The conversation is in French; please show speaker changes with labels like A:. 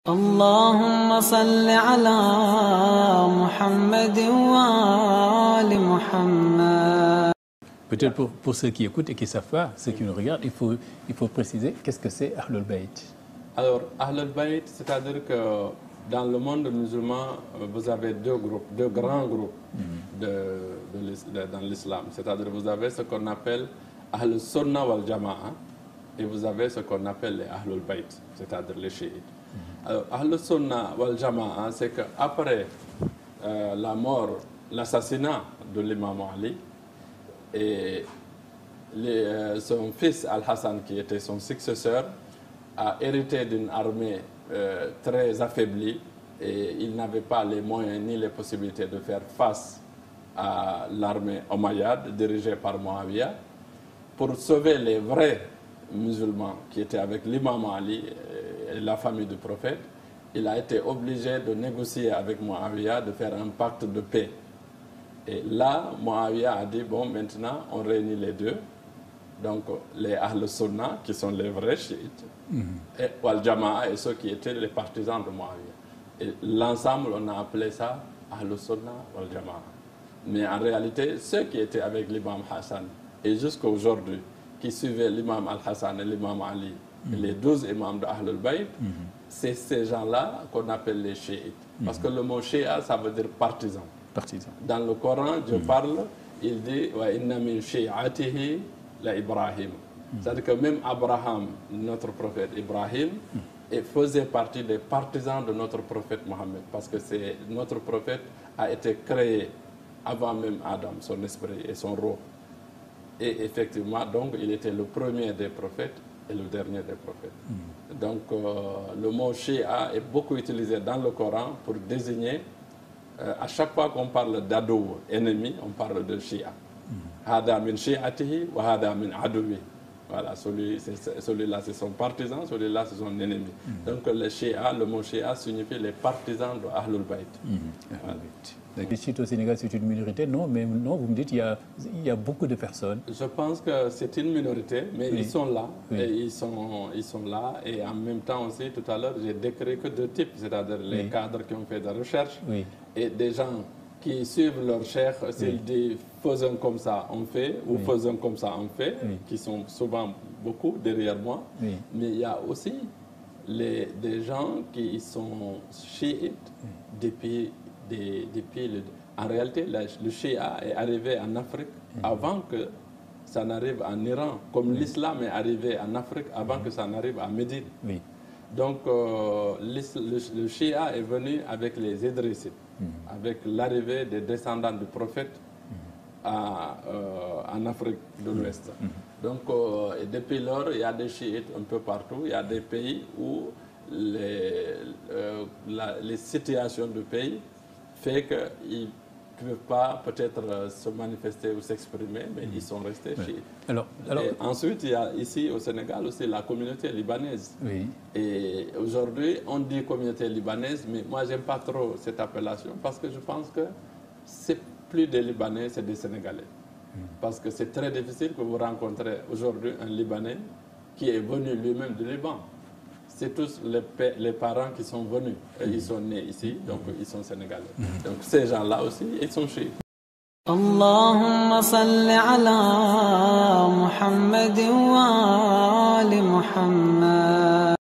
A: اللهم صل على محمد وآل محمد.
B: Peut-être pour ceux qui écoutent et qui ne savent pas, ceux qui nous regardent, il faut préciser qu'est-ce que c'est Ahlul Bayt.
C: Alors, Ahlul Bayt, c'est-à-dire que dans le monde musulman, vous avez deux grands groupes dans l'islam. C'est-à-dire vous avez ce qu'on appelle Ahlul Sunnah wal Jama'a et vous avez ce qu'on appelle les Ahlul Bayt, c'est-à-dire les chiites. Alors, Ahlul Sunnah wal Jama'a, c'est qu'après la mort, l'assassinat de l'imam Ali, et son fils Al-Hassan, qui était son successeur, a hérité d'une armée très affaiblie et il n'avait pas les moyens ni les possibilités de faire face à l'armée omeyyade dirigée par Muawiyah. Pour sauver les vrais musulmans qui étaient avec l'imam Ali et la famille du prophète, il a été obligé de négocier avec Muawiyah, de faire un pacte de paix. Et là, Muawiyah a dit, bon, maintenant, on réunit les deux. Donc, les Ahl Sunnah, qui sont les vrais chiites, et Wal Jama'a, et ceux qui étaient les partisans de Muawiyah. Et l'ensemble, on a appelé ça Ahl Sunnah Wal Jama'a. Mais en réalité, ceux qui étaient avec l'imam Hassan, et jusqu'à aujourd'hui, qui suivaient l'imam Al-Hassan et l'imam Ali, et les 12 imams de Ahlul Bayt, c'est ces gens-là qu'on appelle les chiites. Parce que le mot shia, ça veut dire partisan. Dans le Coran, Dieu parle, il dit wa inna min shi'atihi la Ibrahim. C'est-à-dire que même Abraham, notre prophète Ibrahim, faisait partie des partisans de notre prophète Mohammed. Parce que notre prophète a été créé avant même Adam, son esprit et son roh. Et effectivement, donc, il était le premier des prophètes et le dernier des prophètes. Donc, le mot Shia est beaucoup utilisé dans le Coran pour désigner. À chaque fois qu'on parle d'adou, ennemi, on parle de Shia. Hada min shi'atihi wa hada min adouhi. Voilà, celui-là c'est son partisan, celui-là c'est son ennemi. Donc le mot Shia signifie les partisans de Ahlul Bayt.
B: Voilà. Les chiites au Sénégal, c'est une minorité? Non, mais non, vous me dites il y a beaucoup de personnes.
C: Je pense que c'est une minorité, mais ils sont là.
B: Oui.
C: Et ils sont là. Et en même temps aussi, tout à l'heure, j'ai décrit que deux types, c'est-à-dire les cadres qui ont fait de la recherche et des gens qui suivent leur cheikh, s'ils disent faisons comme ça, on fait, ou faisons comme ça, on fait, qui sont souvent beaucoup derrière moi. Mais il y a aussi des gens qui sont chiites depuis en réalité, le Shia est arrivé en Afrique avant que ça n'arrive en Iran, comme l'islam est arrivé en Afrique avant que ça n'arrive à Médine. Donc, le Shia est venu avec les Idrissites, avec l'arrivée des descendants du prophète en Afrique de l'Ouest. Donc, et depuis lors, il y a des chiites un peu partout. Il y a des pays où les situations du pays fait qu'ils ne peuvent pas peut-être se manifester ou s'exprimer, mais ils sont restés chiites. Et ensuite, il y a ici au Sénégal aussi la communauté libanaise. Et aujourd'hui, on dit communauté libanaise, mais moi, je n'aime pas trop cette appellation parce que je pense que c'est plus des Libanais, c'est des Sénégalais. Parce que c'est très difficile que vous rencontrez aujourd'hui un Libanais qui est venu lui-même du Liban. C'est tous les parents qui sont venus. Et ils sont nés ici, donc ils sont sénégalais. Donc ces gens-là aussi, ils sont chiites.
A: اللهم صل على محمد وآل محمد.